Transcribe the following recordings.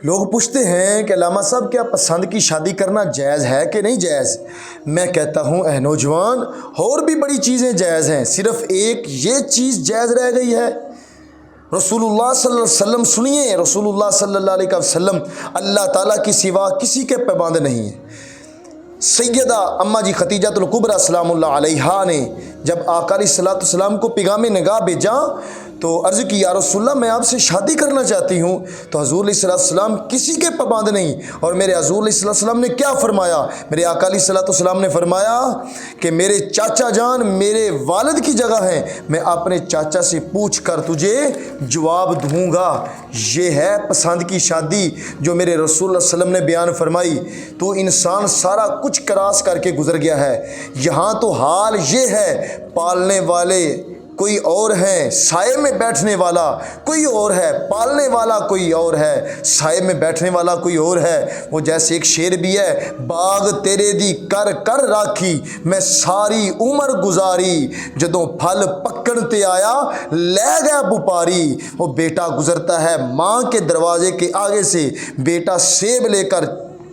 لوگ پوچھتے ہیں کہ علامہ صاحب کیا پسند کی شادی کرنا جائز ہے کہ نہیں جائز؟ میں کہتا ہوں اے نوجوان، اور بھی بڑی چیزیں جائز ہیں، صرف ایک یہ چیز جائز رہ گئی ہے۔ رسول اللہ صلی اللہ علیہ وسلم سنیے، رسول اللہ صلی اللہ علیہ وسلم اللہ تعالیٰ کی سوا کسی کے پابند نہیں ہیں۔ سیدہ اماں جی خدیجہ الکبریٰ سلام اللہ علیہا نے جب آقا علیہ الصلوۃ والسلام کو پیغام نگاہ بھیجا تو عرض کی یا رسول اللہ میں آپ سے شادی کرنا چاہتی ہوں، تو حضور علیہ الصلوۃ والسلام کسی کے پابند نہیں، اور میرے حضور علیہ الصلوۃ والسلام نے کیا فرمایا؟ میرے آقا علیہ الصلوۃ والسلام نے فرمایا کہ میرے چاچا جان میرے والد کی جگہ ہیں، میں اپنے چاچا سے پوچھ کر تجھے جواب دوں گا۔ یہ ہے پسند کی شادی جو میرے رسول اللہ علیہ وسلم نے بیان فرمائی۔ تو انسان سارا کچھ کراس کر کے گزر گیا ہے، یہاں تو حال یہ ہے پالنے والے کوئی اور ہے، سائے میں بیٹھنے والا کوئی اور ہے، پالنے والا کوئی اور ہے، سائے میں بیٹھنے والا کوئی اور ہے۔ وہ جیسے ایک شعر بھی ہے، باغ تیرے دی کر کر راکھی میں ساری عمر گزاری، جدوں پھل پکڑ تے آیا لے گیا بپاری۔ وہ بیٹا گزرتا ہے ماں کے دروازے کے آگے سے، بیٹا سیب لے کر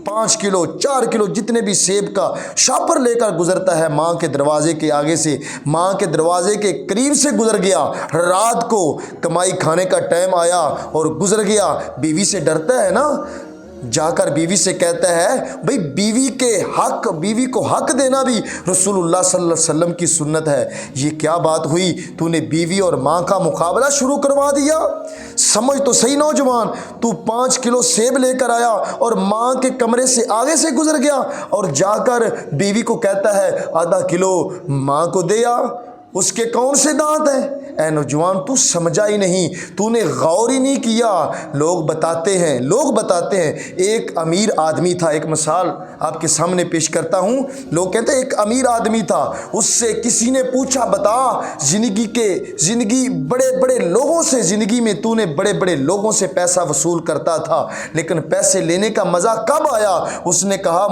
5 کلو 4 کلو جتنے بھی سیب کا شاپر لے کر گزرتا ہے ماں کے دروازے کے آگے سے، ماں کے دروازے کے قریب سے گزر گیا، رات کو کمائی کھانے کا ٹائم آیا اور گزر گیا۔ بیوی سے ڈرتا ہے نا، جا کر بیوی سے کہتا ہے بھئی بیوی کو حق دینا بھی رسول اللہ صلی اللہ علیہ وسلم کی سنت ہے۔ یہ کیا بات ہوئی؟ تو نے بیوی اور ماں کا مقابلہ شروع کروا دیا۔ سمجھ تو صحیح نوجوان، تو 5 کلو سیب لے کر آیا اور ماں کے کمرے سے آگے سے گزر گیا اور جا کر بیوی کو کہتا ہے آدھا کلو ماں کو دیا، اس کے کون سے دانت ہیں؟ اے نوجوان تو سمجھا ہی نہیں، تو نے غور ہی نہیں کیا۔ لوگ بتاتے ہیں ایک امیر آدمی تھا، ایک مثال آپ کے سامنے پیش کرتا ہوں۔ لوگ کہتے ہیں ایک امیر آدمی تھا، اس سے کسی نے پوچھا بتا زندگی بڑے بڑے لوگوں سے، زندگی میں تو نے بڑے بڑے لوگوں سے پیسہ وصول کرتا تھا، لیکن پیسے لینے کا مزہ کب آیا؟ اس نے کہا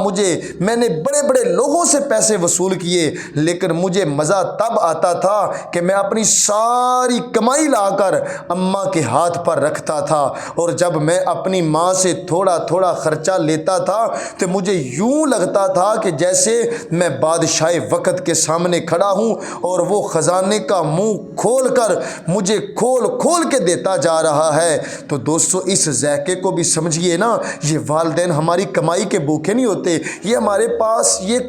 میں نے بڑے بڑے لوگوں سے پیسے وصول کیے، لیکن مجھے مزہ تب آتا تھا کہ میں اپنی ساری کمائی لا کر اماں کے ہاتھ پر رکھتا تھا، اور جب میں اپنی ماں سے تھوڑا تھوڑا خرچہ لیتا تھا تو مجھے یوں لگتا تھا کہ جیسے میں بادشاہ وقت کے سامنے کھڑا ہوں اور وہ خزانے کا منہ کھول کر مجھے کھول کے دیتا جا رہا ہے۔ تو دوستو اس ذائقے کو بھی سمجھیے نا، یہ والدین ہماری کمائی کے بھوکے نہیں ہوتے، یہ ہمارے پاس یہ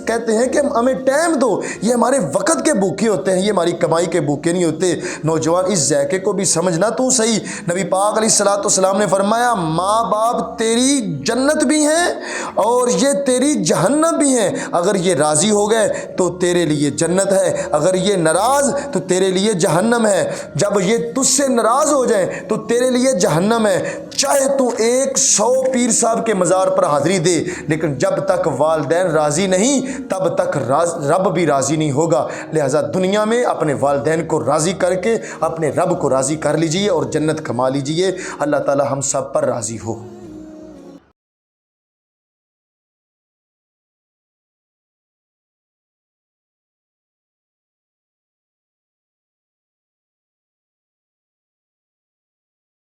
کہتے ہیں کہ ہمیں ٹائم دو، یہ ہمارے وقت کے بھوکے ہوتے ہیں، یہ ہماری کمائی کے بھوکے نہیں ہوتے۔ نوجوان اس ذائقے کو بھی سمجھنا تو صحیح۔ نبی پاک علیہ الصلوۃ والسلام نے فرمایا ماں باپ تیری جنت بھی ہیں اور یہ تیری جہنم بھی ہیں، اگر یہ راضی ہو گئے تو تیرے لیے جنت ہے، اگر یہ ناراض تو تیرے لیے جہنم ہے۔ جب یہ تجھ سے ناراض ہو جائیں تو تیرے لیے جہنم ہے، چاہے تو 100 پیر صاحب کے مزار پر حاضری دے، لیکن جب تک والدین راضی نہیں تب تک رب بھی راضی نہیں ہوگا۔ لہذا دنیا میں اپنے والدین کو راضی کر کے اپنے رب کو راضی کر لیجئے اور جنت کما لیجئے۔ اللہ تعالی ہم سب پر راضی ہو۔